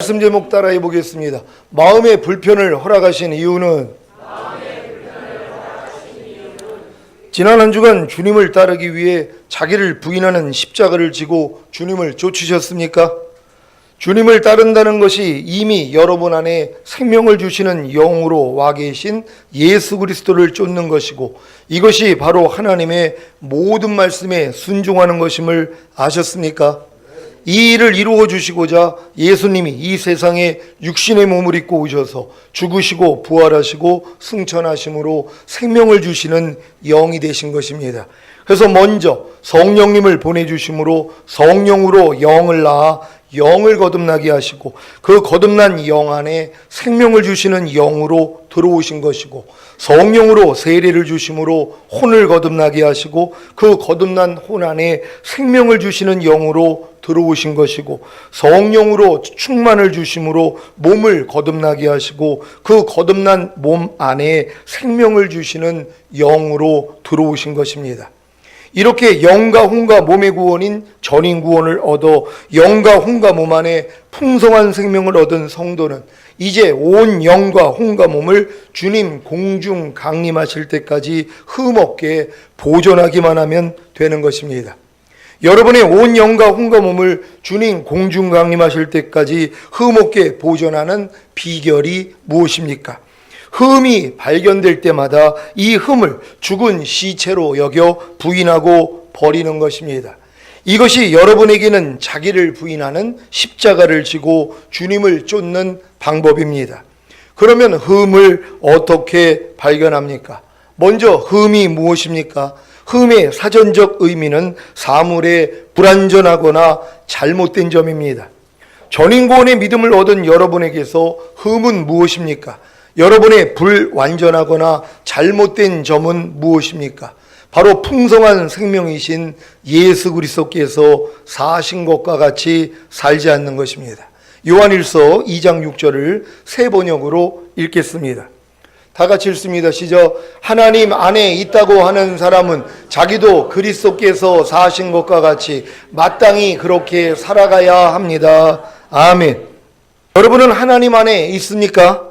말씀 제목 따라해 보겠습니다. 마음의 불편을 허락하신 이유는 지난 한 주간 주님을 따르기 위해 자기를 부인하는 십자가를 지고 주님을 쫓으셨습니까? 주님을 따른다는 것이 이미 여러분 안에 생명을 주시는 영으로 와 계신 예수 그리스도를 쫓는 것이고, 이것이 바로 하나님의 모든 말씀에 순종하는 것임을 아셨습니까? 이 일을 이루어 주시고자 예수님이 이 세상에 육신의 몸을 입고 오셔서 죽으시고 부활하시고 승천하심으로 생명을 주시는 영이 되신 것입니다. 그래서 먼저 성령님을 보내주심으로 성령으로 영을 낳아 영을 거듭나게 하시고, 그 거듭난 영 안에 생명을 주시는 영으로 들어오신 것이고, 성령으로 세례를 주심으로 혼을 거듭나게 하시고, 그 거듭난 혼 안에 생명을 주시는 영으로 들어오신 것이고, 성령으로 충만을 주심으로 몸을 거듭나게 하시고, 그 거듭난 몸 안에 생명을 주시는 영으로 들어오신 것입니다. 이렇게 영과 혼과 몸의 구원인 전인 구원을 얻어 영과 혼과 몸 안에 풍성한 생명을 얻은 성도는 이제 온 영과 혼과 몸을 주님 공중 강림하실 때까지 흠없게 보존하기만 하면 되는 것입니다. 여러분의 온 영과 혼과 몸을 주님 공중 강림하실 때까지 흠없게 보존하는 비결이 무엇입니까? 흠이 발견될 때마다 이 흠을 죽은 시체로 여겨 부인하고 버리는 것입니다. 이것이 여러분에게는 자기를 부인하는 십자가를 지고 주님을 쫓는 방법입니다. 그러면 흠을 어떻게 발견합니까? 먼저 흠이 무엇입니까? 흠의 사전적 의미는 사물에 불완전하거나 잘못된 점입니다. 전인구원의 믿음을 얻은 여러분에게서 흠은 무엇입니까? 여러분의 불완전하거나 잘못된 점은 무엇입니까? 바로 풍성한 생명이신 예수 그리스도께서 사신 것과 같이 살지 않는 것입니다. 요한일서 2장 6절을 새 번역으로 읽겠습니다. 다 같이 읽습니다. 시작. 하나님 안에 있다고 하는 사람은 자기도 그리스도께서 사신 것과 같이 마땅히 그렇게 살아가야 합니다. 아멘. 여러분은 하나님 안에 있습니까?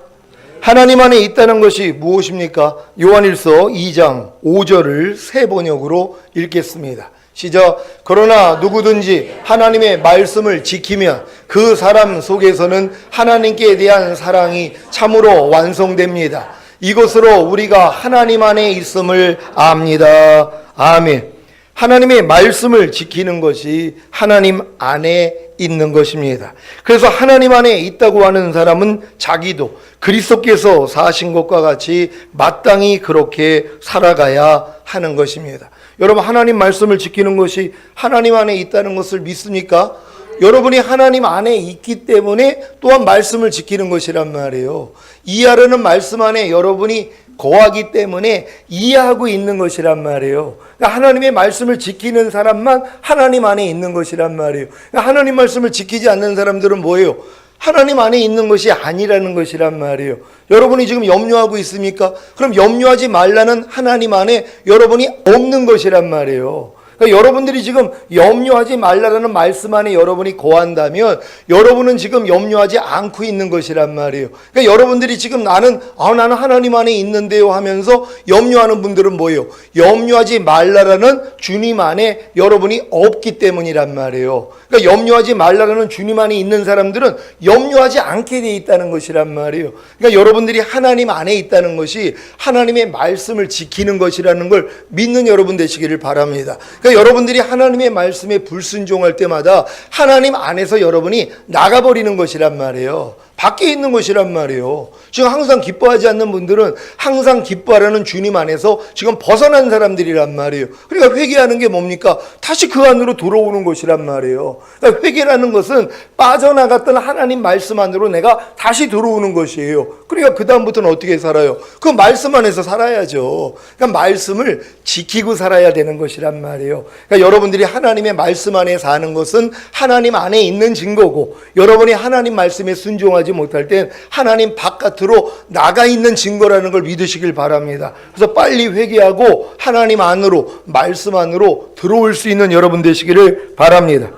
하나님 안에 있다는 것이 무엇입니까? 요한일서 2장 5절을 새 번역으로 읽겠습니다. 시작. 그러나 누구든지 하나님의 말씀을 지키면 그 사람 속에서는 하나님께 대한 사랑이 참으로 완성됩니다. 이것으로 우리가 하나님 안에 있음을 압니다. 아멘. 하나님의 말씀을 지키는 것이 하나님 안에 있는 것입니다. 그래서 하나님 안에 있다고 하는 사람은 자기도 그리스도께서 사신 것과 같이 마땅히 그렇게 살아가야 하는 것입니다. 여러분, 하나님 말씀을 지키는 것이 하나님 안에 있다는 것을 믿습니까? 여러분이 하나님 안에 있기 때문에 또한 말씀을 지키는 것이란 말이에요. 이해하려는 말씀 안에 여러분이 거하기 때문에 이해하고 있는 것이란 말이에요. 그러니까 하나님의 말씀을 지키는 사람만 하나님 안에 있는 것이란 말이에요. 그러니까 하나님 말씀을 지키지 않는 사람들은 뭐예요? 하나님 안에 있는 것이 아니라는 것이란 말이에요. 여러분이 지금 염려하고 있습니까? 그럼 염려하지 말라는 하나님 안에 여러분이 없는 것이란 말이에요. 그러니까 여러분들이 지금 염려하지 말라는 말씀 안에 여러분이 거한다면 여러분은 지금 염려하지 않고 있는 것이란 말이에요. 그러니까 여러분들이 지금 나는 하나님 안에 있는데요 하면서 염려하는 분들은 뭐예요? 염려하지 말라라는 주님 안에 여러분이 없기 때문이란 말이에요. 그러니까 염려하지 말라라는 주님 안에 있는 사람들은 염려하지 않게 돼 있다는 것이란 말이에요. 그러니까 여러분들이 하나님 안에 있다는 것이 하나님의 말씀을 지키는 것이라는 걸 믿는 여러분 되시기를 바랍니다. 그러니까 여러분들이 하나님의 말씀에 불순종할 때마다 하나님 안에서 여러분이 나가버리는 것이란 말이에요. 밖에 있는 것이란 말이에요. 지금 항상 기뻐하지 않는 분들은 항상 기뻐하라는 주님 안에서 지금 벗어난 사람들이란 말이에요. 그러니까 회개하는 게 뭡니까? 다시 그 안으로 돌아오는 것이란 말이에요. 그러니까 회개라는 것은 빠져나갔던 하나님 말씀 안으로 내가 다시 들어오는 것이에요. 그러니까 그 다음부터는 어떻게 살아요? 그 말씀 안에서 살아야죠. 그러니까 말씀을 지키고 살아야 되는 것이란 말이에요. 그러니까 여러분들이 하나님의 말씀 안에 사는 것은 하나님 안에 있는 증거고, 여러분이 하나님 말씀에 순종하지 못할 땐 하나님 바깥으로 나가 있는 증거라는 걸 믿으시길 바랍니다. 그래서 빨리 회개하고 하나님 안으로, 말씀 안으로 들어올 수 있는 여러분 되시기를 바랍니다.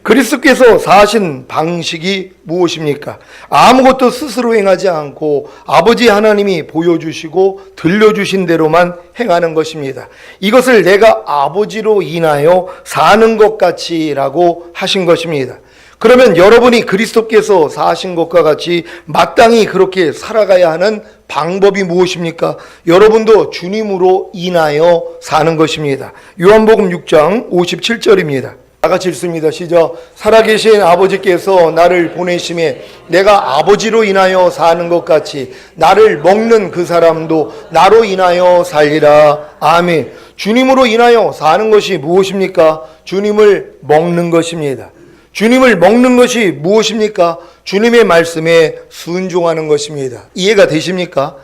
그리스도께서 사신 방식이 무엇입니까? 아무것도 스스로 행하지 않고 아버지 하나님이 보여주시고 들려주신 대로만 행하는 것입니다. 이것을 내가 아버지로 인하여 사는 것 같이라고 하신 것입니다. 그러면 여러분이 그리스도께서 사신 것과 같이 마땅히 그렇게 살아가야 하는 방법이 무엇입니까? 여러분도 주님으로 인하여 사는 것입니다. 요한복음 6장 57절입니다. 다 같이 읽습니다. 시작. 살아계신 아버지께서 나를 보내심에 내가 아버지로 인하여 사는 것 같이 나를 먹는 그 사람도 나로 인하여 살리라. 아멘. 주님으로 인하여 사는 것이 무엇입니까? 주님을 먹는 것입니다. 주님을 먹는 것이 무엇입니까? 주님의 말씀에 순종하는 것입니다. 이해가 되십니까?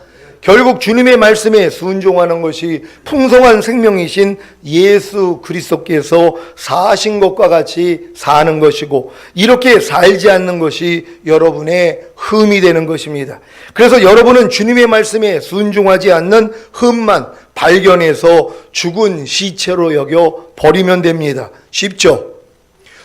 결국 주님의 말씀에 순종하는 것이 풍성한 생명이신 예수 그리스도께서 사신 것과 같이 사는 것이고, 이렇게 살지 않는 것이 여러분의 흠이 되는 것입니다. 그래서 여러분은 주님의 말씀에 순종하지 않는 흠만 발견해서 죽은 시체로 여겨 버리면 됩니다. 쉽죠?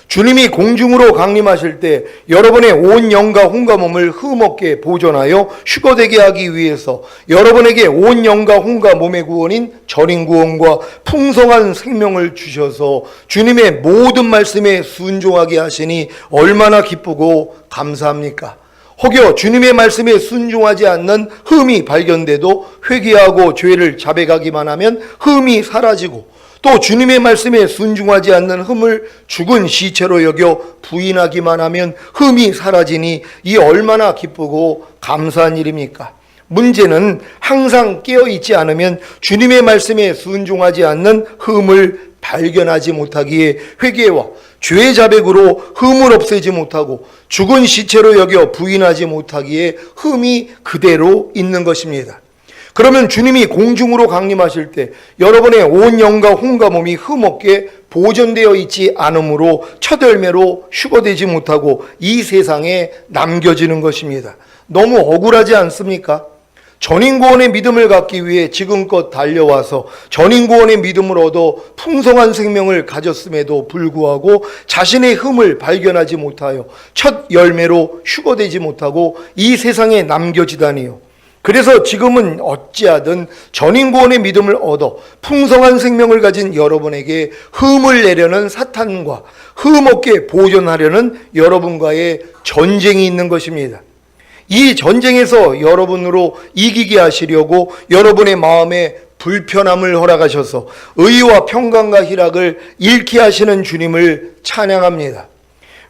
주님이 공중으로 강림하실 때 여러분의 온 영과 혼과 몸을 흠없게 보존하여 휴거되게 하기 위해서 여러분에게 온 영과 혼과 몸의 구원인 전인 구원과 풍성한 생명을 주셔서 주님의 모든 말씀에 순종하게 하시니 얼마나 기쁘고 감사합니까? 혹여 주님의 말씀에 순종하지 않는 흠이 발견돼도 회개하고 죄를 자백하기만 하면 흠이 사라지고, 또 주님의 말씀에 순종하지 않는 흠을 죽은 시체로 여겨 부인하기만 하면 흠이 사라지니 이 얼마나 기쁘고 감사한 일입니까? 문제는 항상 깨어있지 않으면 주님의 말씀에 순종하지 않는 흠을 발견하지 못하기에 회개와 죄 자백으로 흠을 없애지 못하고 죽은 시체로 여겨 부인하지 못하기에 흠이 그대로 있는 것입니다. 그러면 주님이 공중으로 강림하실 때 여러분의 온 영과 혼과 몸이 흠없게 보존되어 있지 않으므로 첫 열매로 휴거되지 못하고 이 세상에 남겨지는 것입니다. 너무 억울하지 않습니까? 전인구원의 믿음을 갖기 위해 지금껏 달려와서 전인구원의 믿음을 얻어 풍성한 생명을 가졌음에도 불구하고 자신의 흠을 발견하지 못하여 첫 열매로 휴거되지 못하고 이 세상에 남겨지다니요. 그래서 지금은 어찌하든 전인구원의 믿음을 얻어 풍성한 생명을 가진 여러분에게 흠을 내려는 사탄과 흠없게 보존하려는 여러분과의 전쟁이 있는 것입니다. 이 전쟁에서 여러분으로 이기게 하시려고 여러분의 마음에 불편함을 허락하셔서 의와 평강과 희락을 잃게 하시는 주님을 찬양합니다.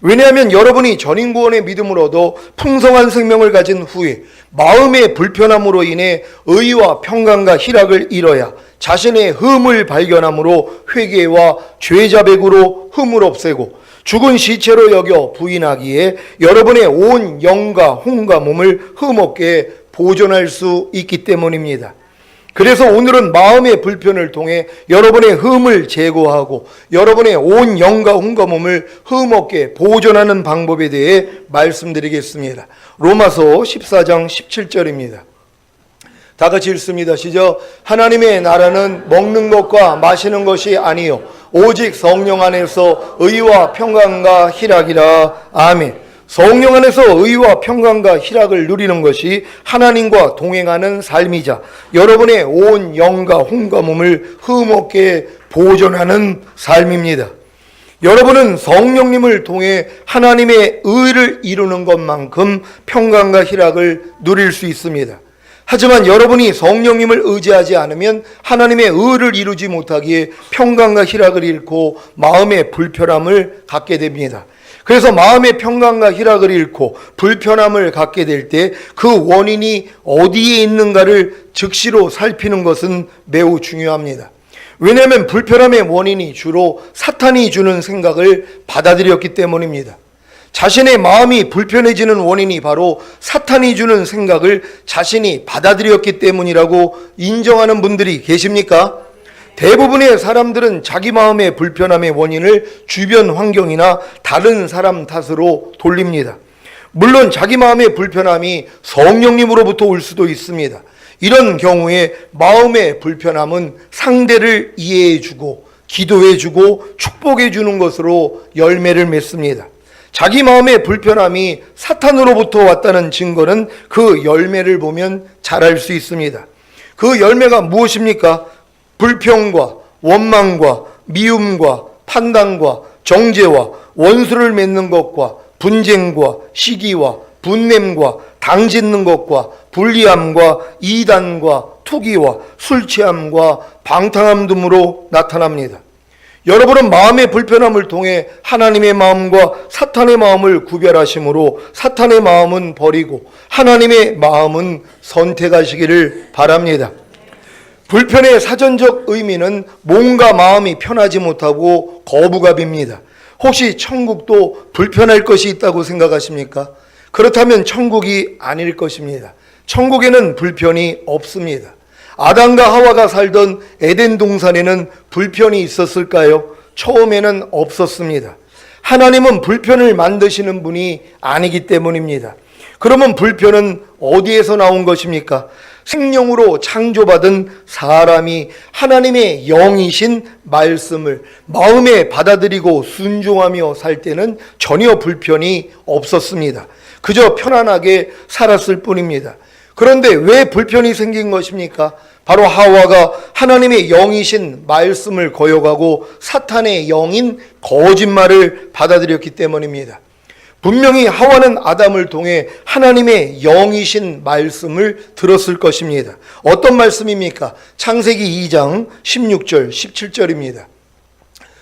왜냐하면 여러분이 전인구원의 믿음을 얻어 풍성한 생명을 가진 후에 마음의 불편함으로 인해 의와 평강과 희락을 잃어야 자신의 흠을 발견함으로 회개와 죄자백으로 흠을 없애고 죽은 시체로 여겨 부인하기에 여러분의 온 영과 혼과 몸을 흠없게 보존할 수 있기 때문입니다. 그래서 오늘은 마음의 불편을 통해 여러분의 흠을 제거하고 여러분의 온 영과 혼과 몸을 흠없게 보존하는 방법에 대해 말씀드리겠습니다. 로마서 14장 17절입니다. 다 같이 읽습니다. 시작. 하나님의 나라는 먹는 것과 마시는 것이 아니요 오직 성령 안에서 의와 평강과 희락이라. 아멘. 성령 안에서 의와 평강과 희락을 누리는 것이 하나님과 동행하는 삶이자 여러분의 온 영과 혼과 몸을 흠없게 보존하는 삶입니다. 여러분은 성령님을 통해 하나님의 의를 이루는 것만큼 평강과 희락을 누릴 수 있습니다. 하지만 여러분이 성령님을 의지하지 않으면 하나님의 의를 이루지 못하기에 평강과 희락을 잃고 마음의 불편함을 갖게 됩니다. 그래서 마음의 평강과 희락을 잃고 불편함을 갖게 될 때 그 원인이 어디에 있는가를 즉시로 살피는 것은 매우 중요합니다. 왜냐하면 불편함의 원인이 주로 사탄이 주는 생각을 받아들였기 때문입니다. 자신의 마음이 불편해지는 원인이 바로 사탄이 주는 생각을 자신이 받아들였기 때문이라고 인정하는 분들이 계십니까? 대부분의 사람들은 자기 마음의 불편함의 원인을 주변 환경이나 다른 사람 탓으로 돌립니다. 물론 자기 마음의 불편함이 성령님으로부터 올 수도 있습니다. 이런 경우에 마음의 불편함은 상대를 이해해주고 기도해주고 축복해주는 것으로 열매를 맺습니다. 자기 마음의 불편함이 사탄으로부터 왔다는 증거는 그 열매를 보면 잘 알 수 있습니다. 그 열매가 무엇입니까? 불평과 원망과 미움과 판단과 정죄와 원수를 맺는 것과 분쟁과 시기와 분냄과 당짓는 것과 불리함과 이단과 투기와 술 취함과 방탕함 등으로 나타납니다. 여러분은 마음의 불편함을 통해 하나님의 마음과 사탄의 마음을 구별하심으로 사탄의 마음은 버리고 하나님의 마음은 선택하시기를 바랍니다. 불편의 사전적 의미는 몸과 마음이 편하지 못하고 거부감입니다. 혹시 천국도 불편할 것이 있다고 생각하십니까? 그렇다면 천국이 아닐 것입니다. 천국에는 불편이 없습니다. 아담과 하와가 살던 에덴 동산에는 불편이 있었을까요? 처음에는 없었습니다. 하나님은 불편을 만드시는 분이 아니기 때문입니다. 그러면 불편은 어디에서 나온 것입니까? 생명으로 창조받은 사람이 하나님의 영이신 말씀을 마음에 받아들이고 순종하며 살 때는 전혀 불편이 없었습니다. 그저 편안하게 살았을 뿐입니다. 그런데 왜 불편이 생긴 것입니까? 바로 하와가 하나님의 영이신 말씀을 거역하고 사탄의 영인 거짓말을 받아들였기 때문입니다. 분명히 하와는 아담을 통해 하나님의 영이신 말씀을 들었을 것입니다. 어떤 말씀입니까? 창세기 2장 16절 17절입니다.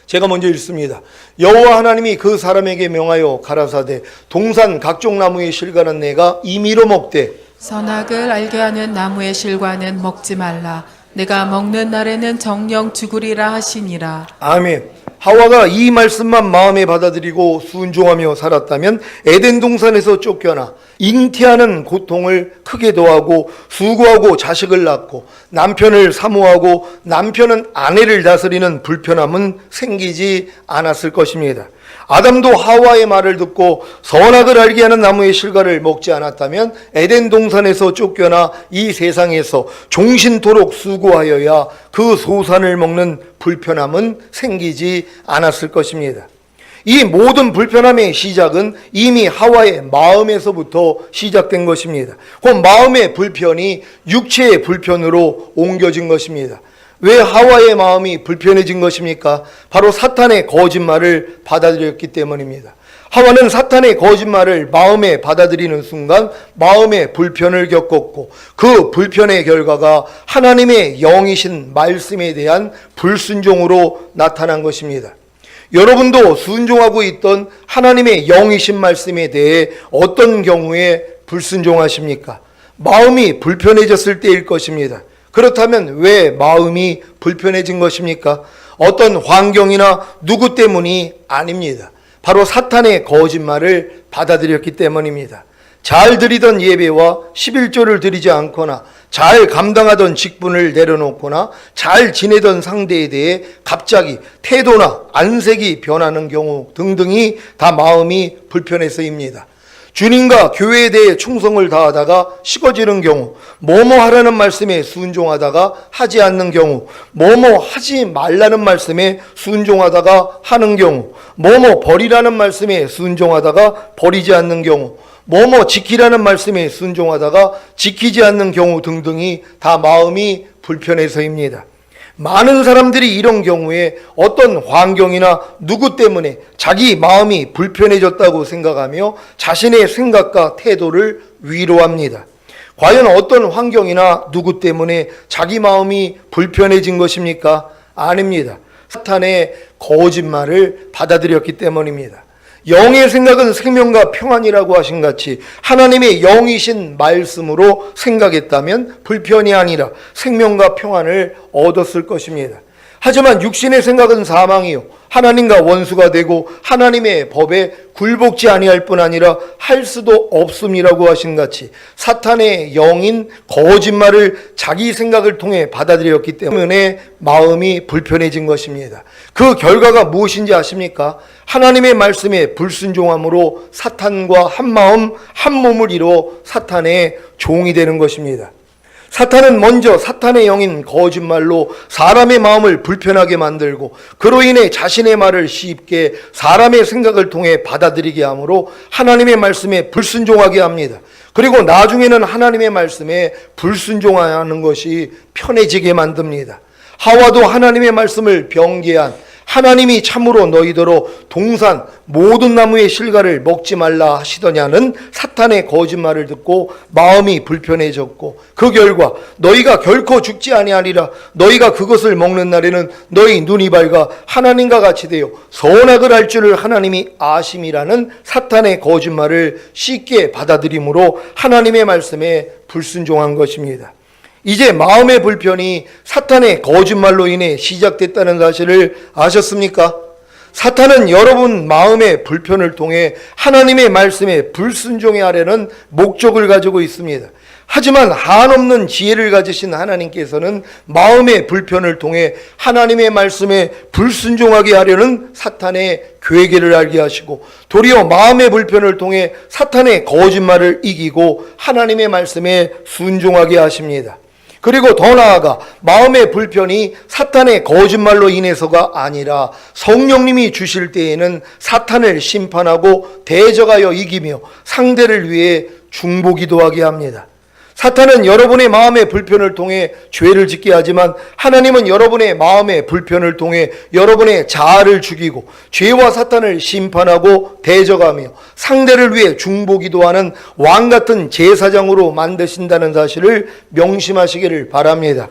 제가 먼저 읽습니다. 여호와 하나님이 그 사람에게 명하여 가라사대 동산 각종 나무의 실과는 내가 임의로 먹되 선악을 알게 하는 나무의 실과는 먹지 말라. 내가 먹는 날에는 정령 죽으리라 하시니라. 아멘. 하와가 이 말씀만 마음에 받아들이고 순종하며 살았다면 에덴 동산에서 쫓겨나 잉태하는 고통을 크게 더하고 수고하고 자식을 낳고 남편을 사모하고 남편은 아내를 다스리는 불편함은 생기지 않았을 것입니다. 아담도 하와의 말을 듣고 선악을 알게 하는 나무의 실과를 먹지 않았다면 에덴 동산에서 쫓겨나 이 세상에서 종신토록 수고하여야 그 소산을 먹는 불편함은 생기지 않았을 것입니다. 이 모든 불편함의 시작은 이미 하와의 마음에서부터 시작된 것입니다. 그 마음의 불편이 육체의 불편으로 옮겨진 것입니다. 왜 하와의 마음이 불편해진 것입니까? 바로 사탄의 거짓말을 받아들였기 때문입니다. 하와는 사탄의 거짓말을 마음에 받아들이는 순간 마음의 불편을 겪었고 그 불편의 결과가 하나님의 영이신 말씀에 대한 불순종으로 나타난 것입니다. 여러분도 순종하고 있던 하나님의 영이신 말씀에 대해 어떤 경우에 불순종하십니까? 마음이 불편해졌을 때일 것입니다. 그렇다면 왜 마음이 불편해진 것입니까? 어떤 환경이나 누구 때문이 아닙니다. 바로 사탄의 거짓말을 받아들였기 때문입니다. 잘 드리던 예배와 11조를 드리지 않거나 잘 감당하던 직분을 내려놓거나 잘 지내던 상대에 대해 갑자기 태도나 안색이 변하는 경우 등등이 다 마음이 불편해서입니다. 주님과 교회에 대해 충성을 다하다가 식어지는 경우, 뭐뭐 하라는 말씀에 순종하다가 하지 않는 경우, 뭐뭐 하지 말라는 말씀에 순종하다가 하는 경우, 뭐뭐 버리라는 말씀에 순종하다가 버리지 않는 경우, 뭐뭐 지키라는 말씀에 순종하다가 지키지 않는 경우 등등이 다 마음이 불편해서입니다. 많은 사람들이 이런 경우에 어떤 환경이나 누구 때문에 자기 마음이 불편해졌다고 생각하며 자신의 생각과 태도를 위로합니다. 과연 어떤 환경이나 누구 때문에 자기 마음이 불편해진 것입니까? 아닙니다. 사탄의 거짓말을 받아들였기 때문입니다. 영의 생각은 생명과 평안이라고 하신 같이 하나님의 영이신 말씀으로 생각했다면 불편이 아니라 생명과 평안을 얻었을 것입니다. 하지만 육신의 생각은 사망이요 하나님과 원수가 되고 하나님의 법에 굴복지 아니할 뿐 아니라 할 수도 없음이라고 하신 같이 사탄의 영인 거짓말을 자기 생각을 통해 받아들였기 때문에 마음이 불편해진 것입니다. 그 결과가 무엇인지 아십니까? 하나님의 말씀에 불순종함으로 사탄과 한마음 한몸을 이루어 사탄의 종이 되는 것입니다. 사탄은 먼저 사탄의 영인 거짓말로 사람의 마음을 불편하게 만들고 그로 인해 자신의 말을 쉽게 사람의 생각을 통해 받아들이게 하므로 하나님의 말씀에 불순종하게 합니다. 그리고 나중에는 하나님의 말씀에 불순종하는 것이 편해지게 만듭니다. 하와도 하나님의 말씀을 병개한 하나님이 참으로 너희더러 동산 모든 나무의 실과를 먹지 말라 하시더냐는 사탄의 거짓말을 듣고 마음이 불편해졌고 그 결과 너희가 결코 죽지 아니하리라. 너희가 그것을 먹는 날에는 너희 눈이 밝아 하나님과 같이 되어 선악을 알 줄을 하나님이 아심이라는 사탄의 거짓말을 쉽게 받아들이므로 하나님의 말씀에 불순종한 것입니다. 이제 마음의 불편이 사탄의 거짓말로 인해 시작됐다는 사실을 아셨습니까? 사탄은 여러분 마음의 불편을 통해 하나님의 말씀에 불순종해 하려는 목적을 가지고 있습니다. 하지만 한없는 지혜를 가지신 하나님께서는 마음의 불편을 통해 하나님의 말씀에 불순종하게 하려는 사탄의 계획을 알게 하시고 도리어 마음의 불편을 통해 사탄의 거짓말을 이기고 하나님의 말씀에 순종하게 하십니다. 그리고 더 나아가 마음의 불편이 사탄의 거짓말로 인해서가 아니라 성령님이 주실 때에는 사탄을 심판하고 대적하여 이기며 상대를 위해 중보기도하게 합니다. 사탄은 여러분의 마음의 불편을 통해 죄를 짓게 하지만 하나님은 여러분의 마음의 불편을 통해 여러분의 자아를 죽이고 죄와 사탄을 심판하고 대적하며 상대를 위해 중보기도하는 왕같은 제사장으로 만드신다는 사실을 명심하시기를 바랍니다.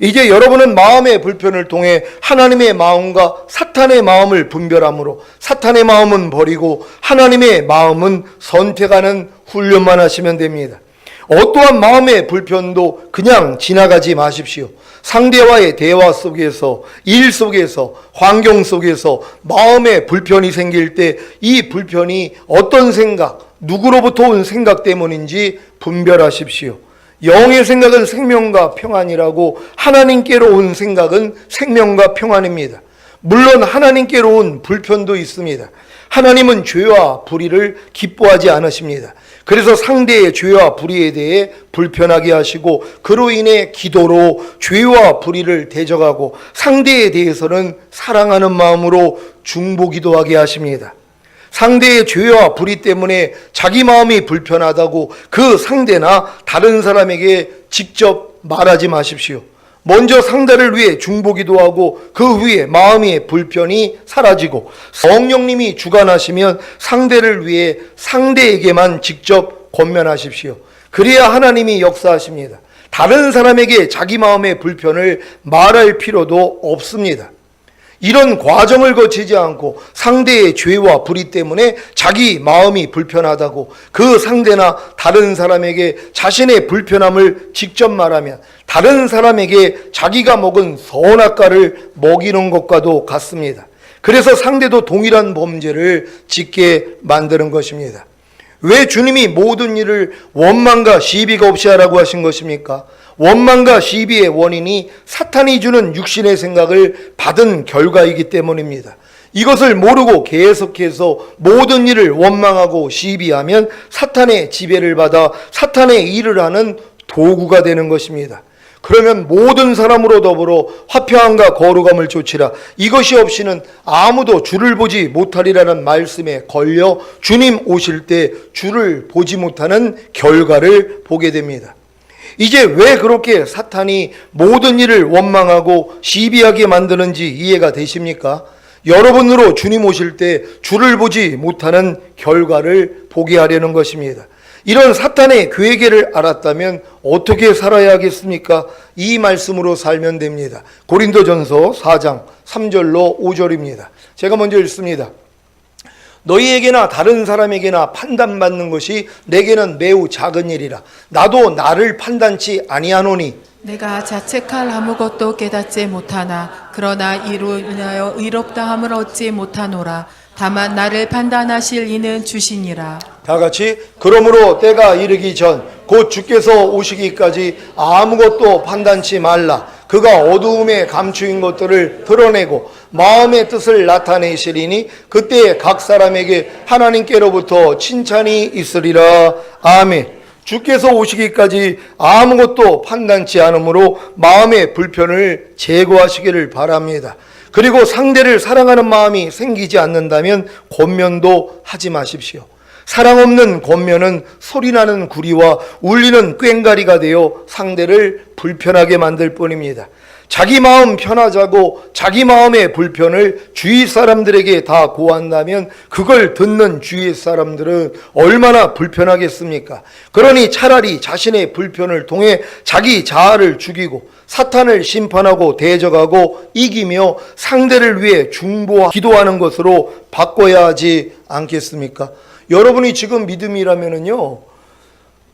이제 여러분은 마음의 불편을 통해 하나님의 마음과 사탄의 마음을 분별함으로 사탄의 마음은 버리고 하나님의 마음은 선택하는 훈련만 하시면 됩니다. 어떠한 마음의 불편도 그냥 지나가지 마십시오. 상대와의 대화 속에서, 일 속에서, 환경 속에서 마음의 불편이 생길 때 이 불편이 어떤 생각, 누구로부터 온 생각 때문인지 분별하십시오. 영의 생각은 생명과 평안이라고 하나님께로 온 생각은 생명과 평안입니다. 물론 하나님께로 온 불편도 있습니다. 하나님은 죄와 불의를 기뻐하지 않으십니다. 그래서 상대의 죄와 불의에 대해 불편하게 하시고 그로 인해 기도로 죄와 불의를 대적하고 상대에 대해서는 사랑하는 마음으로 중보기도하게 하십니다. 상대의 죄와 불의 때문에 자기 마음이 불편하다고 그 상대나 다른 사람에게 직접 말하지 마십시오. 먼저 상대를 위해 중보기도하고 그 후에 마음의 불편이 사라지고 성령님이 주관하시면 상대를 위해 상대에게만 직접 권면하십시오. 그래야 하나님이 역사하십니다. 다른 사람에게 자기 마음의 불편을 말할 필요도 없습니다. 이런 과정을 거치지 않고 상대의 죄와 불의 때문에 자기 마음이 불편하다고 그 상대나 다른 사람에게 자신의 불편함을 직접 말하면 다른 사람에게 자기가 먹은 선악과를 먹이는 것과도 같습니다. 그래서 상대도 동일한 범죄를 짓게 만드는 것입니다. 왜 주님이 모든 일을 원망과 시비가 없이 하라고 하신 것입니까? 원망과 시비의 원인이 사탄이 주는 육신의 생각을 받은 결과이기 때문입니다. 이것을 모르고 계속해서 모든 일을 원망하고 시비하면 사탄의 지배를 받아 사탄의 일을 하는 도구가 되는 것입니다. 그러면 모든 사람으로 더불어 화평함과 거룩함을 좇으라. 이것이 없이는 아무도 주를 보지 못하리라는 말씀에 걸려 주님 오실 때 주를 보지 못하는 결과를 보게 됩니다. 이제 왜 그렇게 사탄이 모든 일을 원망하고 시비하게 만드는지 이해가 되십니까? 여러분으로 주님 오실 때 주를 보지 못하는 결과를 보게 하려는 것입니다. 이런 사탄의 괴계를 알았다면 어떻게 살아야 하겠습니까? 이 말씀으로 살면 됩니다. 고린도전서 4장 3절로 5절입니다. 제가 먼저 읽습니다. 너희에게나 다른 사람에게나 판단받는 것이 내게는 매우 작은 일이라. 나도 나를 판단치 아니하노니 내가 자책할 아무것도 깨닫지 못하나 그러나 이로 인하여 의롭다함을 얻지 못하노라. 다만 나를 판단하실 이는 주시니라. 다 같이 그러므로 때가 이르기 전 곧 주께서 오시기까지 아무것도 판단치 말라. 그가 어두움에 감추인 것들을 드러내고 마음의 뜻을 나타내시리니 그때 각 사람에게 하나님께로부터 칭찬이 있으리라. 아멘. 주께서 오시기까지 아무것도 판단치 않으므로 마음의 불편을 제거하시기를 바랍니다. 그리고 상대를 사랑하는 마음이 생기지 않는다면 권면도 하지 마십시오. 사랑 없는 권면은 소리나는 구리와 울리는 꽹가리가 되어 상대를 불편하게 만들 뿐입니다. 자기 마음 편하자고 자기 마음의 불편을 주위 사람들에게 다 고한다면 그걸 듣는 주위 사람들은 얼마나 불편하겠습니까? 그러니 차라리 자신의 불편을 통해 자기 자아를 죽이고 사탄을 심판하고 대적하고 이기며 상대를 위해 중보하고 기도하는 것으로 바꿔야 하지 않겠습니까? 여러분이 지금 믿음이라면요,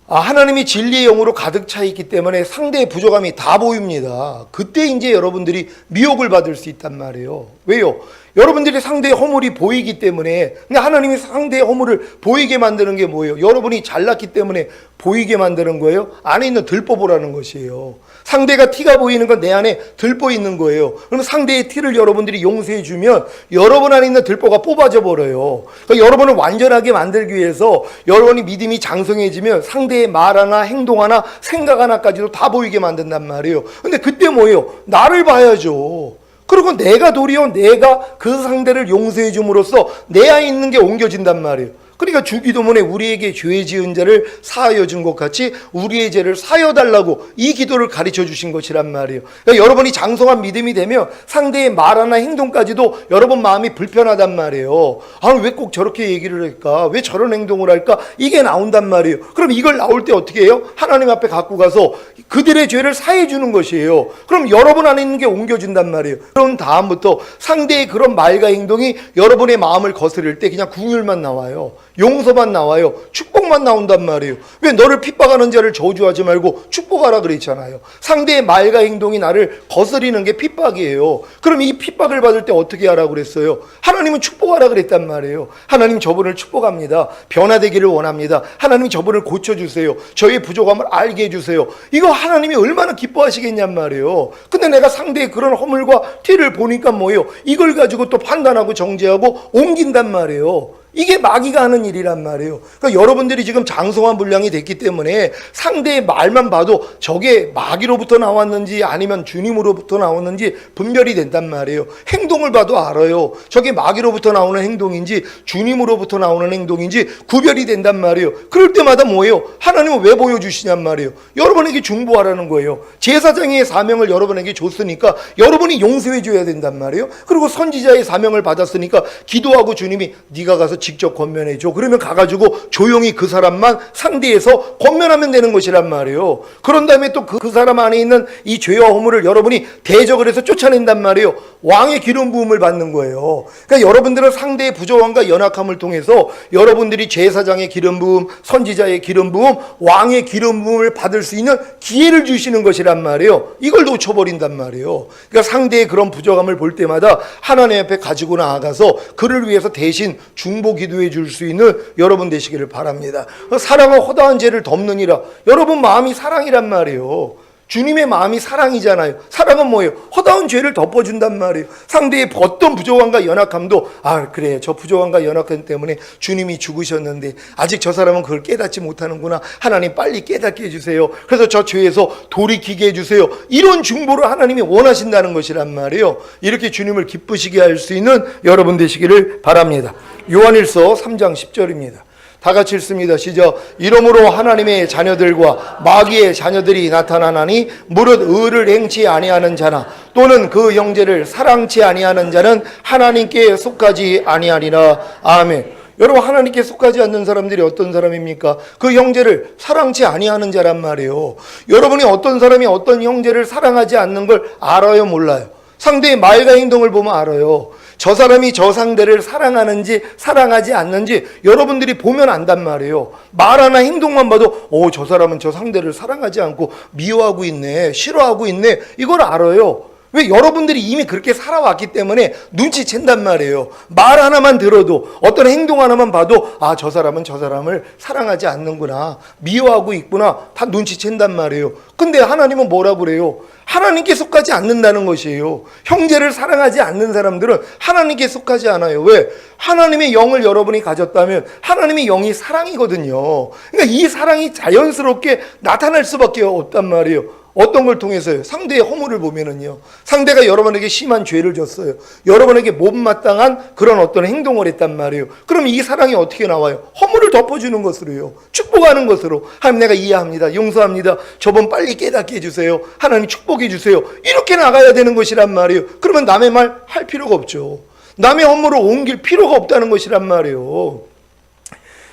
하나님이 진리의 영으로 가득 차 있기 때문에 상대의 부족함이 다 보입니다. 그때 이제 여러분들이 미혹을 받을 수 있단 말이에요. 왜요? 여러분들이 상대의 허물이 보이기 때문에. 근데 하나님이 상대의 허물을 보이게 만드는 게 뭐예요? 여러분이 잘났기 때문에 보이게 만드는 거예요? 안에 있는 들보 보라는 것이에요. 상대가 티가 보이는 건 내 안에 들보 있는 거예요. 그럼 상대의 티를 여러분들이 용서해 주면 여러분 안에 있는 들보가 뽑아져 버려요. 그러니까 여러분을 완전하게 만들기 위해서 여러분이 믿음이 장성해지면 상대의 말 하나, 행동 하나, 생각 하나까지도 다 보이게 만든단 말이에요. 근데 그때 뭐예요? 나를 봐야죠. 그리고 내가 도리어 내가 그 상대를 용서해 줌으로써 내 안에 있는 게 옮겨진단 말이에요. 그러니까 주기도문에 우리에게 죄 지은 자를 사하여 준 것 같이 우리의 죄를 사하여 달라고 이 기도를 가르쳐 주신 것이란 말이에요. 그러니까 여러분이 장성한 믿음이 되면 상대의 말 하나 행동까지도 여러분 마음이 불편하단 말이에요. 왜 꼭 저렇게 얘기를 할까? 왜 저런 행동을 할까? 이게 나온단 말이에요. 그럼 이걸 나올 때 어떻게 해요? 하나님 앞에 갖고 가서 그들의 죄를 사해 주는 것이에요. 그럼 여러분 안에 있는 게 옮겨진단 말이에요. 그럼 다음부터 상대의 그런 말과 행동이 여러분의 마음을 거스릴 때 그냥 궁율만 나와요. 용서만 나와요. 축복만 나온단 말이에요. 왜 너를 핍박하는 자를 저주하지 말고 축복하라 그랬잖아요. 상대의 말과 행동이 나를 거스리는 게 핍박이에요. 그럼 이 핍박을 받을 때 어떻게 하라고 그랬어요? 하나님은 축복하라 그랬단 말이에요. 하나님 저분을 축복합니다. 변화되기를 원합니다. 하나님 저분을 고쳐주세요. 저의 부족함을 알게 해주세요. 이거 하나님이 얼마나 기뻐하시겠냔 말이에요. 근데 내가 상대의 그런 허물과 티를 보니까 뭐예요? 이걸 가지고 또 판단하고 정죄하고 옮긴단 말이에요. 이게 마귀가 하는 일이란 말이에요. 그러니까 여러분들이 지금 장성한 분량이 됐기 때문에 상대의 말만 봐도 저게 마귀로부터 나왔는지 아니면 주님으로부터 나왔는지 분별이 된단 말이에요. 행동을 봐도 알아요. 저게 마귀로부터 나오는 행동인지 주님으로부터 나오는 행동인지 구별이 된단 말이에요. 그럴 때마다 뭐예요? 하나님은 왜 보여주시냔 말이에요. 여러분에게 중보하라는 거예요. 제사장의 사명을 여러분에게 줬으니까 여러분이 용서해 줘야 된단 말이에요. 그리고 선지자의 사명을 받았으니까 기도하고 주님이 네가 가서 직접 권면해 줘. 그러면 가가지고 조용히 그 사람만 상대해서 권면하면 되는 것이란 말이에요. 그런 다음에 또 그 사람 안에 있는 이 죄와 허물을 여러분이 대적을 해서 쫓아낸단 말이에요. 왕의 기름 부음을 받는 거예요. 그러니까 여러분들은 상대의 부조함과 연약함을 통해서 여러분들이 제사장의 기름 부음, 선지자의 기름 부음, 왕의 기름 부음을 받을 수 있는 기회를 주시는 것이란 말이에요. 이걸 놓쳐버린단 말이에요. 그러니까 상대의 그런 부족함을 볼 때마다 하나님 앞에 가지고 나아가서 그를 위해서 대신 중보 기도해 줄 수 있는 여러분 되시기를 바랍니다. 사랑은 허다한 죄를 덮느니라. 여러분 마음이 사랑이란 말이에요. 주님의 마음이 사랑이잖아요. 사랑은 뭐예요? 허다한 죄를 덮어준단 말이에요. 상대의 어떤 부족함과 연약함도 그래 저 부족함과 연약함 때문에 주님이 죽으셨는데 아직 저 사람은 그걸 깨닫지 못하는구나. 하나님 빨리 깨닫게 해주세요. 그래서 저 죄에서 돌이키게 해주세요. 이런 중보를 하나님이 원하신다는 것이란 말이에요. 이렇게 주님을 기쁘시게 할 수 있는 여러분 되시기를 바랍니다. 요한일서 3장 10절입니다. 다 같이 읽습니다. 시작. 이러므로 하나님의 자녀들과 마귀의 자녀들이 나타나나니 무릇 의를 행치 아니하는 자나 또는 그 형제를 사랑치 아니하는 자는 하나님께 속하지 아니하리라. 아멘. 여러분 하나님께 속하지 않는 사람들이 어떤 사람입니까? 그 형제를 사랑치 아니하는 자란 말이에요. 여러분이 어떤 사람이 어떤 형제를 사랑하지 않는 걸 알아요, 몰라요? 상대의 말과 행동을 보면 알아요. 저 사람이 저 상대를 사랑하는지 사랑하지 않는지 여러분들이 보면 안단 말이에요. 말 하나 행동만 봐도 저 사람은 저 상대를 사랑하지 않고 미워하고 있네, 싫어하고 있네, 이걸 알아요. 왜? 여러분들이 이미 그렇게 살아왔기 때문에 눈치챈단 말이에요. 말 하나만 들어도, 어떤 행동 하나만 봐도 아, 저 사람은 저 사람을 사랑하지 않는구나, 미워하고 있구나, 다 눈치챈단 말이에요. 근데 하나님은 뭐라고 그래요? 하나님께 속하지 않는다는 것이에요. 형제를 사랑하지 않는 사람들은 하나님께 속하지 않아요. 왜? 하나님의 영을 여러분이 가졌다면 하나님의 영이 사랑이거든요. 그러니까 이 사랑이 자연스럽게 나타날 수밖에 없단 말이에요. 어떤 걸 통해서요? 상대의 허물을 보면은요, 상대가 여러분에게 심한 죄를 졌어요. 여러분에게 못마땅한 그런 어떤 행동을 했단 말이에요. 그럼 이 사랑이 어떻게 나와요? 허물을 덮어주는 것으로요, 축복하는 것으로. 하나님, 내가 이해합니다, 용서합니다, 저분 빨리 깨닫게 해주세요, 하나님 축복해 주세요, 이렇게 나가야 되는 것이란 말이에요. 그러면 남의 말 할 필요가 없죠. 남의 허물을 옮길 필요가 없다는 것이란 말이에요.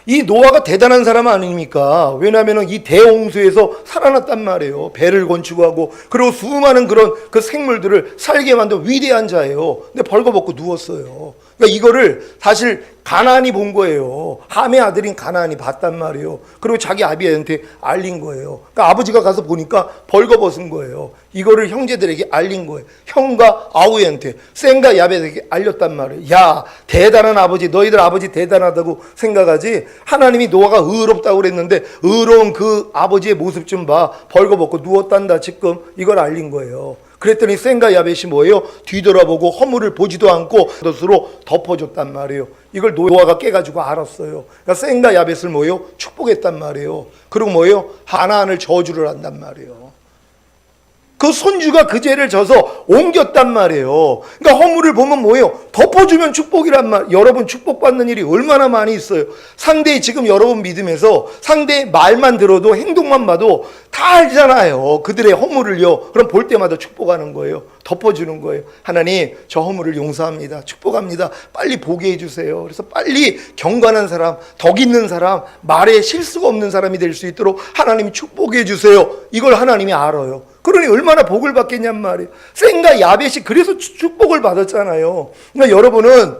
이 노아가 대단한 사람 아닙니까? 왜냐하면 이 대홍수에서 살아났단 말이에요. 배를 건축하고, 그리고 수많은 그런 그 생물들을 살게 만든 위대한 자예요. 근데 벌거벗고 누웠어요. 그러니까 이거를 사실 가나안이 본 거예요. 함의 아들인 가나안이 봤단 말이에요. 그리고 자기 아비한테 알린 거예요. 그러니까 아버지가 가서 보니까 벌거벗은 거예요. 이거를 형제들에게 알린 거예요. 형과 아우한테, 셈과 야벳에게 알렸단 말이에요. 야, 대단한 아버지, 너희들 아버지 대단하다고 생각하지? 하나님이 노아가 의롭다고 그랬는데 의로운 그 아버지의 모습 좀 봐, 벌거벗고 누웠단다 지금. 이걸 알린 거예요. 그랬더니 셈과 야벳이 뭐예요? 뒤돌아보고 허물을 보지도 않고 그것으로 덮어줬단 말이에요. 이걸 노아가 깨가지고 알았어요. 그러니까 셈과 야벳을 뭐예요? 축복했단 말이에요. 그리고 뭐예요? 하나님을 저주를 한단 말이에요. 그 손주가 그 죄를 져서 옮겼단 말이에요. 그러니까 허물을 보면 뭐예요? 덮어주면 축복이란 말. 여러분, 축복받는 일이 얼마나 많이 있어요. 상대의, 지금 여러분 믿음에서 상대의 말만 들어도, 행동만 봐도 다 알잖아요, 그들의 허물을요. 그럼 볼 때마다 축복하는 거예요. 덮어주는 거예요. 하나님, 저 허물을 용서합니다, 축복합니다, 빨리 보게 해주세요. 그래서 빨리 경건한 사람, 덕 있는 사람, 말에 실수가 없는 사람이 될 수 있도록 하나님이 축복해 주세요. 이걸 하나님이 알아요. 그러니 얼마나 복을 받겠냔 말이에요. 셈과 야벳이 그래서 축복을 받았잖아요. 그러니까 여러분은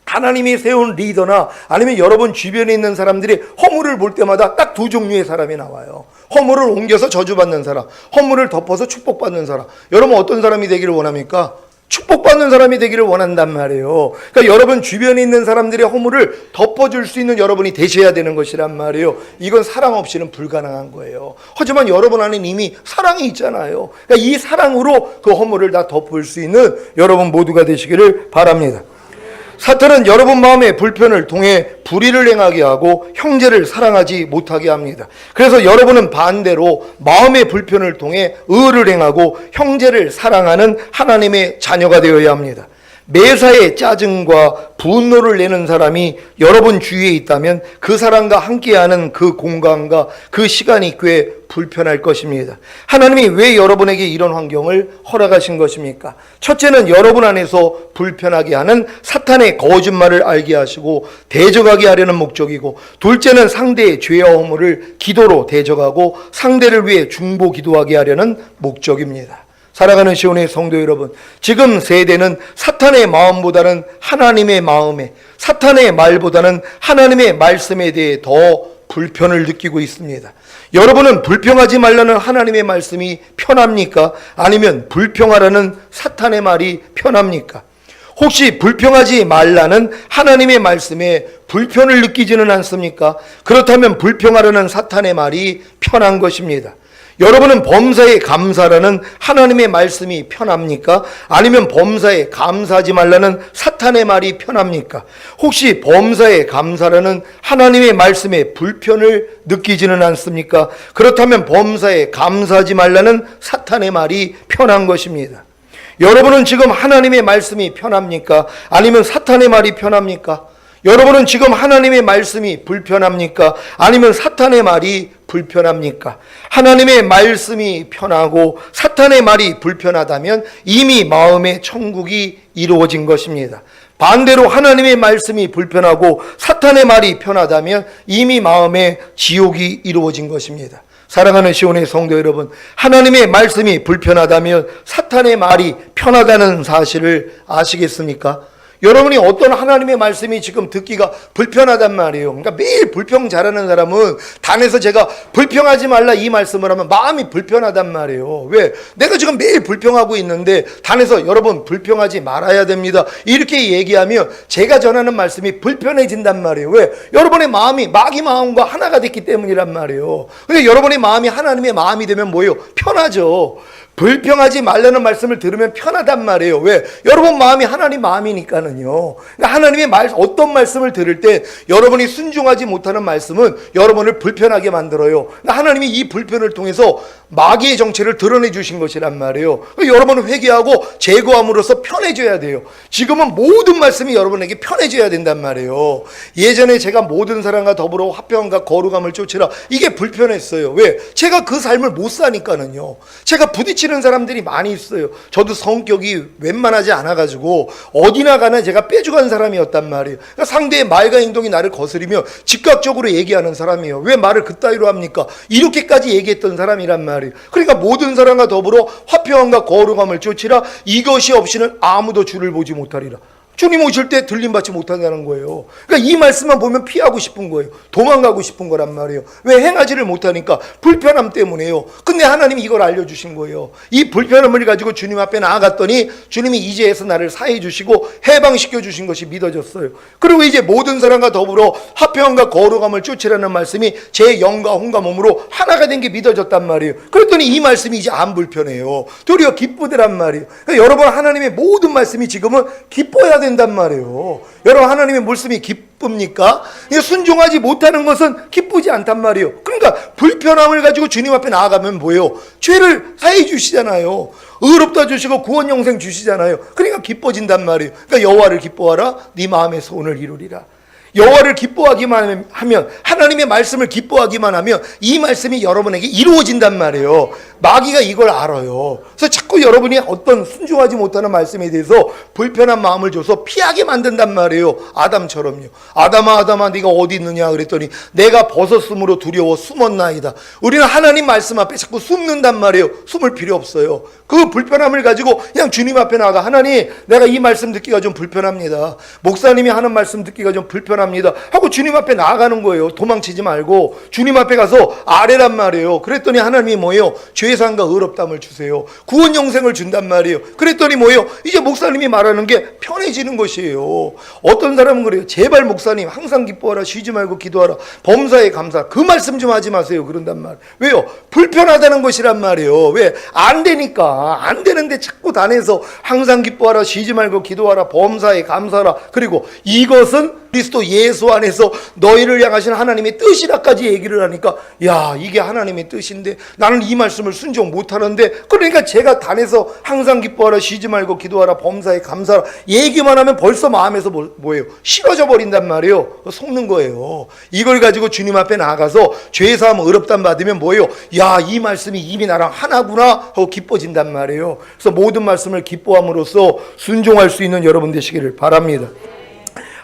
하나님이 세운 리더나 아니면 여러분 주변에 있는 사람들이 허물을 볼 때마다 딱 두 종류의 사람이 나와요. 허물을 옮겨서 저주받는 사람, 허물을 덮어서 축복받는 사람. 여러분 어떤 사람이 되기를 원합니까? 축복받는 사람이 되기를 원한단 말이에요. 그러니까 여러분 주변에 있는 사람들의 허물을 덮어줄 수 있는 여러분이 되셔야 되는 것이란 말이에요. 이건 사랑 없이는 불가능한 거예요. 하지만 여러분 안에 이미 사랑이 있잖아요. 그러니까 이 사랑으로 그 허물을 다 덮을 수 있는 여러분 모두가 되시기를 바랍니다. 사탄은 여러분 마음의 불편을 통해 불의를 행하게 하고 형제를 사랑하지 못하게 합니다. 그래서 여러분은 반대로 마음의 불편을 통해 의를 행하고 형제를 사랑하는 하나님의 자녀가 되어야 합니다. 매사에 짜증과 분노를 내는 사람이 여러분 주위에 있다면 그 사람과 함께하는 그 공간과 그 시간이 꽤 불편할 것입니다. 하나님이 왜 여러분에게 이런 환경을 허락하신 것입니까? 첫째는 여러분 안에서 불편하게 하는 사탄의 거짓말을 알게 하시고 대적하게 하려는 목적이고, 둘째는 상대의 죄와 허물을 기도로 대적하고 상대를 위해 중보 기도하게 하려는 목적입니다. 사랑하는 시온의 성도 여러분, 지금 세대는 사탄의 마음보다는 하나님의 마음에, 사탄의 말보다는 하나님의 말씀에 대해 더 불편을 느끼고 있습니다. 여러분은 불평하지 말라는 하나님의 말씀이 편합니까? 아니면 불평하라는 사탄의 말이 편합니까? 혹시 불평하지 말라는 하나님의 말씀에 불편을 느끼지는 않습니까? 그렇다면 불평하라는 사탄의 말이 편한 것입니다. 여러분은 범사에 감사라는 하나님의 말씀이 편합니까? 아니면 범사에 감사하지 말라는 사탄의 말이 편합니까? 혹시 범사에 감사라는 하나님의 말씀에 불편을 느끼지는 않습니까? 그렇다면 범사에 감사하지 말라는 사탄의 말이 편한 것입니다. 여러분은 지금 하나님의 말씀이 편합니까? 아니면 사탄의 말이 편합니까? 여러분은 지금 하나님의 말씀이 불편합니까? 아니면 사탄의 말이 불편합니까? 하나님의 말씀이 편하고 사탄의 말이 불편하다면 이미 마음의 천국이 이루어진 것입니다. 반대로 하나님의 말씀이 불편하고 사탄의 말이 편하다면 이미 마음의 지옥이 이루어진 것입니다. 사랑하는 시온의 성도 여러분, 하나님의 말씀이 불편하다면 사탄의 말이 편하다는 사실을 아시겠습니까? 여러분이 어떤 하나님의 말씀이 지금 듣기가 불편하단 말이에요. 그러니까 매일 불평 잘하는 사람은 단에서 제가 불평하지 말라 이 말씀을 하면 마음이 불편하단 말이에요. 왜? 내가 지금 매일 불평하고 있는데 단에서 여러분 불평하지 말아야 됩니다, 이렇게 얘기하면 제가 전하는 말씀이 불편해진단 말이에요. 왜? 여러분의 마음이 마귀 마음과 하나가 됐기 때문이란 말이에요. 근데 여러분의 마음이 하나님의 마음이 되면 뭐예요? 편하죠. 불평하지 말라는 말씀을 들으면 편하단 말이에요. 왜? 여러분 마음이 하나님 마음이니까는요. 그러니까 하나님의 어떤 말씀을 들을 때 여러분이 순종하지 못하는 말씀은 여러분을 불편하게 만들어요. 그러니까 하나님이 이 불편을 통해서 마귀의 정체를 드러내 주신 것이란 말이에요. 그러니까 여러분은 회개하고 제거함으로써 편해져야 돼요. 지금은 모든 말씀이 여러분에게 편해져야 된단 말이에요. 예전에 제가 모든 사람과 더불어 화평과 거룩함을 쫓으라, 이게 불편했어요. 왜? 제가 그 삶을 못 사니까는요. 제가 부딪히는 사람들이 많이 있어요. 저도 성격이 웬만하지 않아가지고 어디나 가나 제가 빼주간 사람이었단 말이에요. 그러니까 상대의 말과 행동이 나를 거스리면 즉각적으로 얘기하는 사람이에요. 왜 말을 그따위로 합니까? 이렇게까지 얘기했던 사람이란 말이에요. 그러니까 모든 사람과 더불어 화평함과 거룩함을 쫓으라, 이것이 없이는 아무도 주를 보지 못하리라. 주님 오실 때 들림받지 못한다는 거예요. 그러니까 이 말씀만 보면 피하고 싶은 거예요. 도망가고 싶은 거란 말이에요. 왜? 행하지를 못하니까 불편함 때문에요. 근데 하나님이 이걸 알려주신 거예요. 이 불편함을 가지고 주님 앞에 나아갔더니 주님이 이제에서 나를 사해 주시고 해방시켜 주신 것이 믿어졌어요. 그리고 이제 모든 사람과 더불어 화평함과 거룩함을 쫓으라는 말씀이 제 영과 혼과 몸으로 하나가 된 게 믿어졌단 말이에요. 그랬더니 이 말씀이 이제 안 불편해요. 도리어 기쁘더란 말이에요. 그러니까 여러분 하나님의 모든 말씀이 지금은 기뻐야 된단 말이에요. 여러분 하나님의 말씀이 기쁩니까? 순종하지 못하는 것은 기쁘지 않단 말이에요. 그러니까 불편함을 가지고 주님 앞에 나아가면 뭐예요? 죄를 사해 주시잖아요. 의롭다 주시고 구원 영생 주시잖아요. 그러니까 기뻐진단 말이에요. 그러니까 여호와를 기뻐하라, 네 마음의 소원을 이루리라. 여호와를 기뻐하기만 하면, 하나님의 말씀을 기뻐하기만 하면 이 말씀이 여러분에게 이루어진단 말이에요. 마귀가 이걸 알아요. 그래서 자꾸 여러분이 어떤 순종하지 못하는 말씀에 대해서 불편한 마음을 줘서 피하게 만든단 말이에요. 아담처럼요. 아담아 아담아 네가 어디 있느냐 그랬더니 내가 벗었으므로 두려워 숨었나이다. 우리는 하나님 말씀 앞에 자꾸 숨는단 말이에요. 숨을 필요 없어요. 그 불편함을 가지고 그냥 주님 앞에 나가, 하나님 내가 이 말씀 듣기가 좀 불편합니다, 목사님이 하는 말씀 듣기가 좀 불편합니다 하고 주님 앞에 나아가는 거예요. 도망치지 말고 주님 앞에 가서 아뢰란 말이에요. 그랬더니 하나님이 뭐예요? 죄사함과 의롭다함을 주세요. 구원 영생을 준단 말이에요. 그랬더니 뭐예요? 이제 목사님이 말하는 게 편해지는 것이에요. 어떤 사람은 그래요. 제발 목사님 항상 기뻐하라, 쉬지 말고 기도하라, 범사에 감사, 그 말씀 좀 하지 마세요 그런단 말이에요. 왜요? 불편하다는 것이란 말이에요. 왜? 안 되니까. 안 되는데 자꾸 단에서 항상 기뻐하라, 쉬지 말고 기도하라, 범사에 감사하라, 그리고 이것은 그리스도 예수 안에서 너희를 향하신 하나님의 뜻이라까지 얘기를 하니까, 야 이게 하나님의 뜻인데 나는 이 말씀을 순종 못하는데, 그러니까 제가 단에서 항상 기뻐하라, 쉬지 말고 기도하라, 범사에 감사하라 얘기만 하면 벌써 마음에서 뭐예요? 싫어져 버린단 말이에요. 속는 거예요. 이걸 가지고 주님 앞에 나가서 죄사함 의롭다함 받으면 뭐예요? 야 이 말씀이 이미 나랑 하나구나 하고 기뻐진단 말이에요. 그래서 모든 말씀을 기뻐함으로써 순종할 수 있는 여러분 되시기를 바랍니다.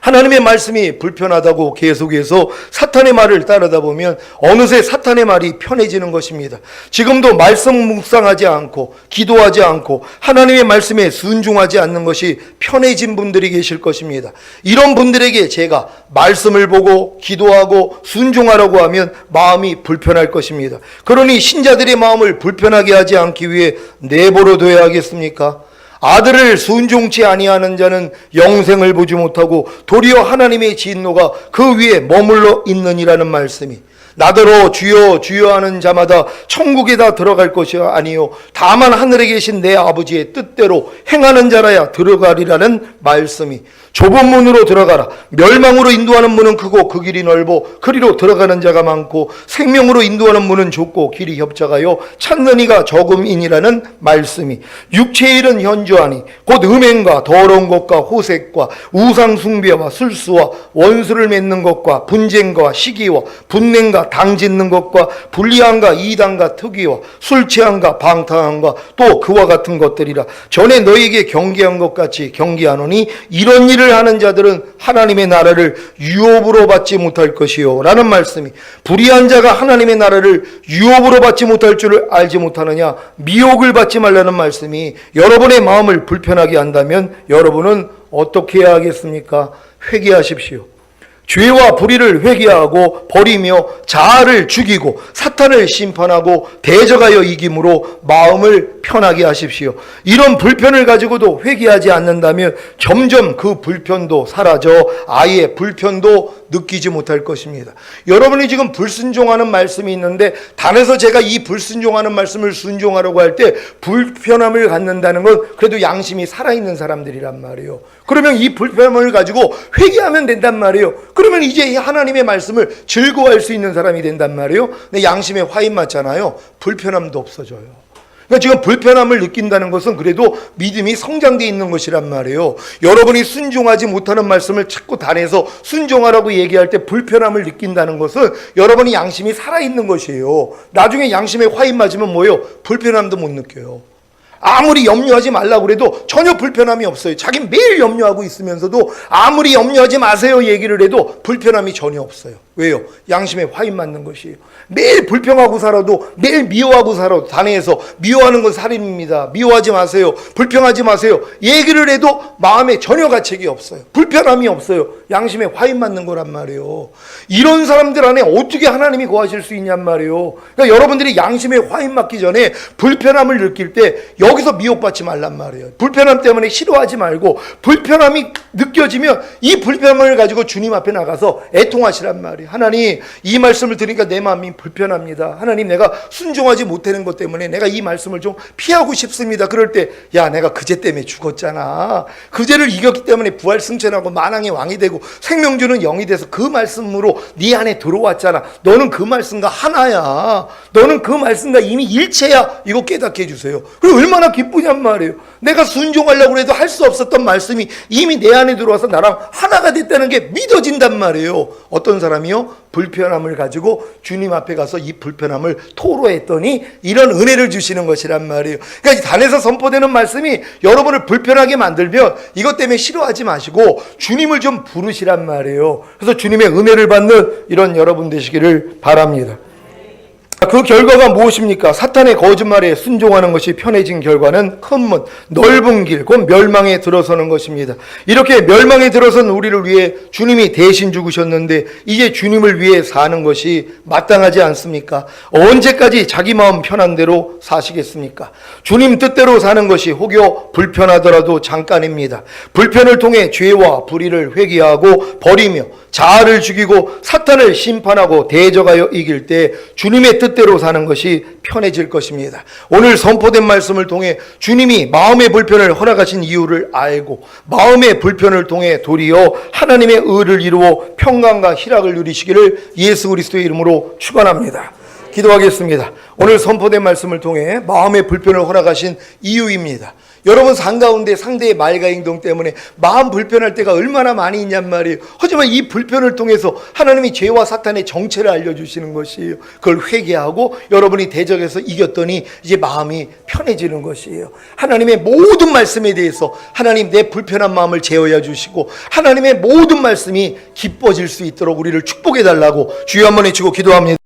하나님의 말씀이 불편하다고 계속해서 사탄의 말을 따르다 보면 어느새 사탄의 말이 편해지는 것입니다. 지금도 말씀 묵상하지 않고 기도하지 않고 하나님의 말씀에 순종하지 않는 것이 편해진 분들이 계실 것입니다. 이런 분들에게 제가 말씀을 보고 기도하고 순종하라고 하면 마음이 불편할 것입니다. 그러니 신자들의 마음을 불편하게 하지 않기 위해 내버려 둬야 하겠습니까? 아들을 순종치 아니하는 자는 영생을 보지 못하고 도리어 하나님의 진노가 그 위에 머물러 있느니라는 말씀이, 나더러 주여 주여 하는 자마다 천국에 다 들어갈 것이 아니요 다만 하늘에 계신 내 아버지의 뜻대로 행하는 자라야 들어가리라는 말씀이, 좁은 문으로 들어가라. 멸망으로 인도하는 문은 크고 그 길이 넓어 그리로 들어가는 자가 많고 생명으로 인도하는 문은 좁고 길이 협착하여 찾는 이가 적음이니라는 말씀이, 육체의 일은 현저하니 곧 음행과 더러운 것과 호색과 우상 숭배와 술수와 원수를 맺는 것과 분쟁과 시기와 분냉과 당 짓는 것과 불리함과 이단과 특위와 술 취함과 방탕함과 또 그와 같은 것들이라. 전에 너희에게 경계한 것 같이 경계하노니 이런 일을 하는 자들은 하나님의 나라를 유업으로 받지 못할 것이요 라는 말씀이, 불의한 자가 하나님의 나라를 유업으로 받지 못할 줄을 알지 못하느냐, 미혹을 받지 말라는 말씀이 여러분의 마음을 불편하게 한다면 여러분은 어떻게 해야 하겠습니까? 회개하십시오. 죄와 불의를 회개하고 버리며 자아를 죽이고 사탄을 심판하고 대적하여 이김으로 마음을 편하게 하십시오. 이런 불편을 가지고도 회개하지 않는다면 점점 그 불편도 사라져 아예 불편도 느끼지 못할 것입니다. 여러분이 지금 불순종하는 말씀이 있는데 단에서 제가 이 불순종하는 말씀을 순종하려고 할 때 불편함을 갖는다는 건 그래도 양심이 살아있는 사람들이란 말이에요. 그러면 이 불편함을 가지고 회개하면 된단 말이에요. 그러면 이제 하나님의 말씀을 즐거워할 수 있는 사람이 된단 말이에요. 근데 양심에 화인 맞잖아요. 불편함도 없어져요. 그러니까 지금 불편함을 느낀다는 것은 그래도 믿음이 성장되어 있는 것이란 말이에요. 여러분이 순종하지 못하는 말씀을 자꾸 단에서 순종하라고 얘기할 때 불편함을 느낀다는 것은 여러분이 양심이 살아있는 것이에요. 나중에 양심에 화인 맞으면 뭐예요? 불편함도 못 느껴요. 아무리 염려하지 말라고 그래도 전혀 불편함이 없어요. 자기는 매일 염려하고 있으면서도 아무리 염려하지 마세요 얘기를 해도 불편함이 전혀 없어요. 왜요? 양심에 화인 맞는 것이에요. 매일 불평하고 살아도 매일 미워하고 살아도 단에서 미워하는 건 살인입니다. 미워하지 마세요. 불평하지 마세요. 얘기를 해도 마음에 전혀 가책이 없어요. 불편함이 없어요. 양심에 화인 맞는 거란 말이에요. 이런 사람들 안에 어떻게 하나님이 거하실 수 있냔 말이에요. 그러니까 여러분들이 양심에 화인 맞기 전에 불편함을 느낄 때 여기서 미혹받지 말란 말이에요. 불편함 때문에 싫어하지 말고 불편함이 느껴지면 이 불편함을 가지고 주님 앞에 나가서 애통하시란 말이에요. 하나님, 이 말씀을 들으니까 내 마음이 불편합니다. 하나님, 내가 순종하지 못하는 것 때문에 내가 이 말씀을 좀 피하고 싶습니다. 그럴 때, 야, 내가 그죄 때문에 죽었잖아. 그 죄를 이겼기 때문에 부활 승천하고 만왕의 왕이 되고 생명주는 영이 돼서 그 말씀으로 네 안에 들어왔잖아. 너는 그 말씀과 하나야. 너는 그 말씀과 이미 일체야. 이거 깨닫게 해주세요. 그리고 얼마나 기쁘냔 말이에요. 내가 순종하려고 해도 할 수 없었던 말씀이 이미 내 안에 들어와서 나랑 하나가 됐다는 게 믿어진단 말이에요. 어떤 사람이요? 불편함을 가지고 주님 앞에 가서 이 불편함을 토로했더니 이런 은혜를 주시는 것이란 말이에요. 그러니까 단에서 선포되는 말씀이 여러분을 불편하게 만들면 이것 때문에 싫어하지 마시고 주님을 좀 부르시란 말이에요. 그래서 주님의 은혜를 받는 이런 여러분 되시기를 바랍니다. 그 결과가 무엇입니까? 사탄의 거짓말에 순종하는 것이 편해진 결과는 큰 문, 넓은 길, 곧 멸망에 들어서는 것입니다. 이렇게 멸망에 들어선 우리를 위해 주님이 대신 죽으셨는데 이제 주님을 위해 사는 것이 마땅하지 않습니까? 언제까지 자기 마음 편한 대로 사시겠습니까? 주님 뜻대로 사는 것이 혹여 불편하더라도 잠깐입니다. 불편을 통해 죄와 불의를 회개하고 버리며 자아를 죽이고 사탄을 심판하고 대적하여 이길 때 주님의 뜻대로 사는 것이 편해질 것입니다. 오늘 선포된 말씀을 통해 주님이 마음의 불편을 허락하신 이유를 알고 마음의 불편을 통해 도리어 하나님의 의를 이루어 평강과 희락을 누리시기를 예수 그리스도의 이름으로 축원합니다. 기도하겠습니다. 오늘 선포된 말씀을 통해 마음의 불편을 허락하신 이유입니다. 여러분 삶 가운데 상대의 말과 행동 때문에 마음 불편할 때가 얼마나 많이 있냔 말이에요. 하지만 이 불편을 통해서 하나님이 죄와 사탄의 정체를 알려주시는 것이에요. 그걸 회개하고 여러분이 대적해서 이겼더니 이제 마음이 편해지는 것이에요. 하나님의 모든 말씀에 대해서 하나님 내 불편한 마음을 제어해 주시고 하나님의 모든 말씀이 기뻐질 수 있도록 우리를 축복해 달라고 주여 한번 외치고 기도합니다.